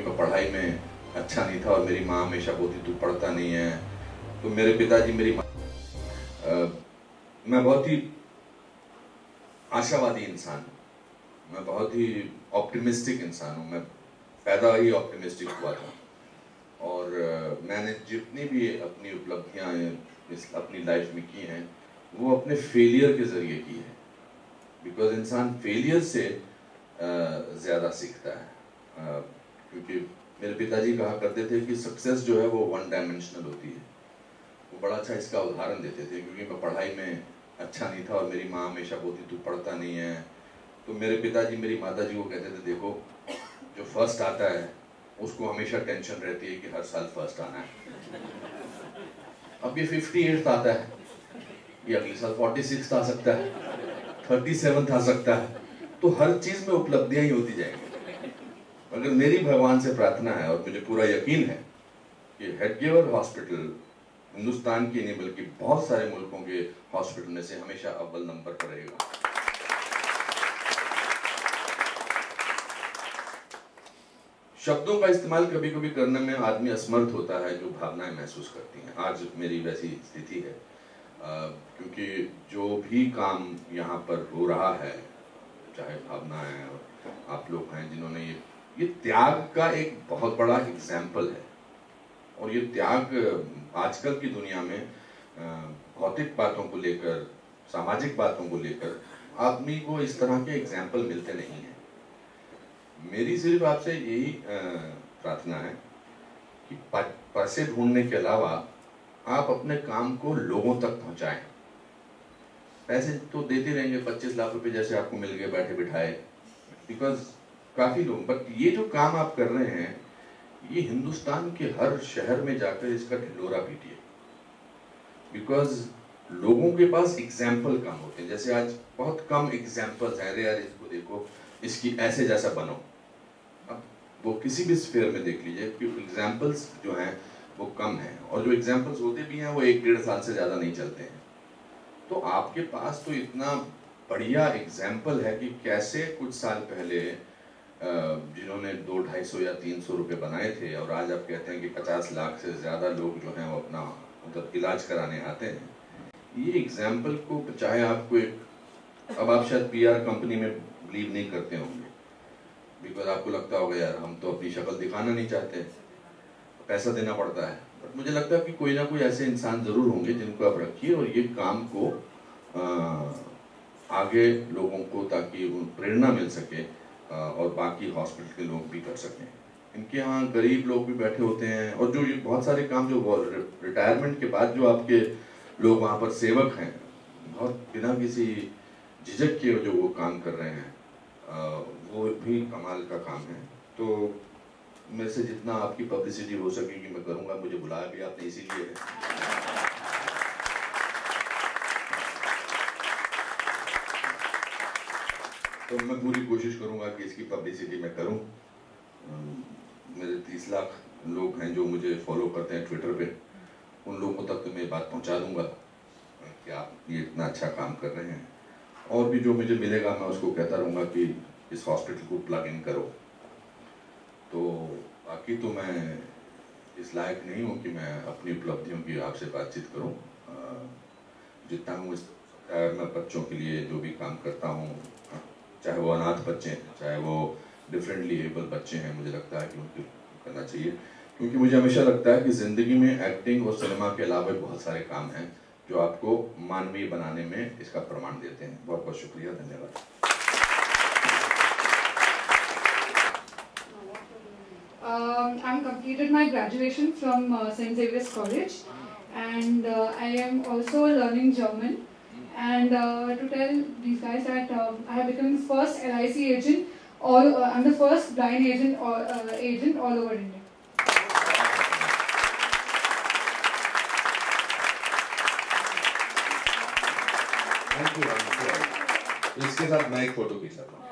क्योंकि मैं पढ़ाई में अच्छा नहीं था और मेरी माँ हमेशा बोलती तू पढ़ता नहीं है। तो मेरे पिताजी मेरी माँ, मैं बहुत ही आशावादी इंसान हूँ, मैं बहुत ही ऑप्टिमिस्टिक इंसान हूँ। मैं पैदा ही ऑप्टिमिस्टिक हुआ था और मैंने जितनी भी अपनी उपलब्धियाँ अपनी लाइफ में की हैं वो अपने फेलियर के जरिए की है। बिकॉज इंसान फेलियर से ज़्यादा सीखता है। क्योंकि मेरे पिताजी कहा करते थे कि सक्सेस जो है वो वन डायमेंशनल होती है। वो बड़ा अच्छा इसका उदाहरण देते थे, क्योंकि मैं पढ़ाई में अच्छा नहीं था और मेरी माँ हमेशा बोलती तू पढ़ता नहीं है। तो मेरे पिताजी मेरी माता जी को कहते थे, देखो जो फर्स्ट आता है उसको हमेशा टेंशन रहती है कि हर साल फर्स्ट आना है। अब ये 58th आता है, ये अगले साल 46th आ सकता है, 37th आ सकता है। तो हर चीज में उपलब्धियां ही होती जाएंगी। अगर मेरी भगवान से प्रार्थना है और मुझे पूरा यकीन है कि हेडगेवर हॉस्पिटल हिंदुस्तान की नहीं बल्कि बहुत सारे मुल्कों के हॉस्पिटल में से हमेशा अव्वल नंबर पर रहेगा। शब्दों का इस्तेमाल कभी कभी करने में आदमी असमर्थ होता है, जो भावनाएं महसूस करती हैं। आज मेरी वैसी स्थिति है, क्योंकि जो भी काम यहाँ पर हो रहा है, चाहे भावनाएं और आप लोग हैं जिन्होंने ये त्याग का एक बहुत बड़ा एग्जाम्पल है। और ये त्याग आजकल की दुनिया में भौतिक बातों को लेकर, सामाजिक बातों को लेकर आदमी को इस तरह के एग्जाम्पल मिलते नहीं हैं। मेरी सिर्फ आपसे यही प्रार्थना है कि पैसे ढूंढने के अलावा आप अपने काम को लोगों तक पहुंचाएं। पैसे तो देते रहेंगे, 25 लाख रुपए जैसे आपको मिल गए बैठे बिठाए, बिकॉज काफी लोग, बट ये जो काम आप कर रहे हैं ये हिंदुस्तान के हर शहर में जाकर इसका ढिंढोरा पीटिए। बिकॉज लोगों के पास एग्जाम्पल कम होते हैं। जैसे आज बहुत कम एग्जाम्पल्स हैं, अरे यार इसको देखो, इसकी ऐसे जैसा बनो। अब वो किसी भी स्फीयर में देख लीजिए कि एग्जाम्पल्स जो हैं वो कम हैं, और जो एग्जाम्पल्स होते भी हैं वो 1-1.5 साल से ज़्यादा नहीं चलते हैं। तो आपके पास तो इतना बढ़िया एग्जाम्पल है कि कैसे कुछ साल पहले जिन्होंने 200-250 या 300 रुपए बनाए थे, और आज आप कहते हैं कि 50 लाख से ज़्यादा लोग जो हैं वो अपना मतलब इलाज कराने आते हैं। ये एग्जाम्पल को, चाहे आपको एक, अब आप शायद PR कंपनी में बिलीव नहीं करते होंगे, बिकॉज आपको लगता होगा यार हम तो अपनी शक्ल दिखाना नहीं चाहते, पैसा देना पड़ता है। बट मुझे लगता है कि कोई ना कोई ऐसे इंसान ज़रूर होंगे जिनको आप रखिए और ये काम को आगे लोगों को, ताकि प्रेरणा मिल सके और बाकी हॉस्पिटल के लोग भी कर सकें। इनके यहाँ गरीब लोग भी बैठे होते हैं, और जो ये बहुत सारे काम जो रिटायरमेंट के बाद जो आपके लोग वहाँ पर सेवक हैं, बहुत बिना किसी झिझक के जो वो काम कर रहे हैं, वो भी कमाल का काम है। तो मेरे से जितना आपकी पब्लिसिटी हो सकेगी मैं करूँगा। मुझे बुलाया भी आपने इसीलिए है। तो मैं पूरी कोशिश करूंगा कि इसकी पब्लिसिटी मैं करूं। मेरे 30 लाख लोग हैं जो मुझे फॉलो करते हैं ट्विटर पे, उन लोगों तक तो मैं बात पहुंचा दूंगा कि आप ये इतना अच्छा काम कर रहे हैं। और भी जो मुझे मिलेगा मैं उसको कहता रहूँगा कि इस हॉस्पिटल को प्लग इन करो। तो बाकी तो मैं इस लायक नहीं हूँ कि मैं अपनी उपलब्धियों की आपसे बातचीत करूँ। जितना हूँ मैं बच्चों के लिए जो भी काम करता हूँ, चाहे वो अनाथ बच्चे हैं, चाहे वो डिफरेंटली एबल बच्चे हैं, मुझे लगता है कि उनको करना चाहिए। क्योंकि मुझे हमेशा लगता है कि ज़िंदगी में एक्टिंग और सिनेमा के अलावा बहुत सारे काम हैं जो आपको मानवीय बनाने में इसका प्रमाण देते हैं। बहुत बहुत शुक्रिया, धन्यवाद। I'm completed my graduation from St. Xavier's College, and I am also learning German. And to tell these guys that I have become the first LIC agent, or I'm the first blind agent all over India. Thank you. इसके साथ मैं एक photo खींच सकता हूँ।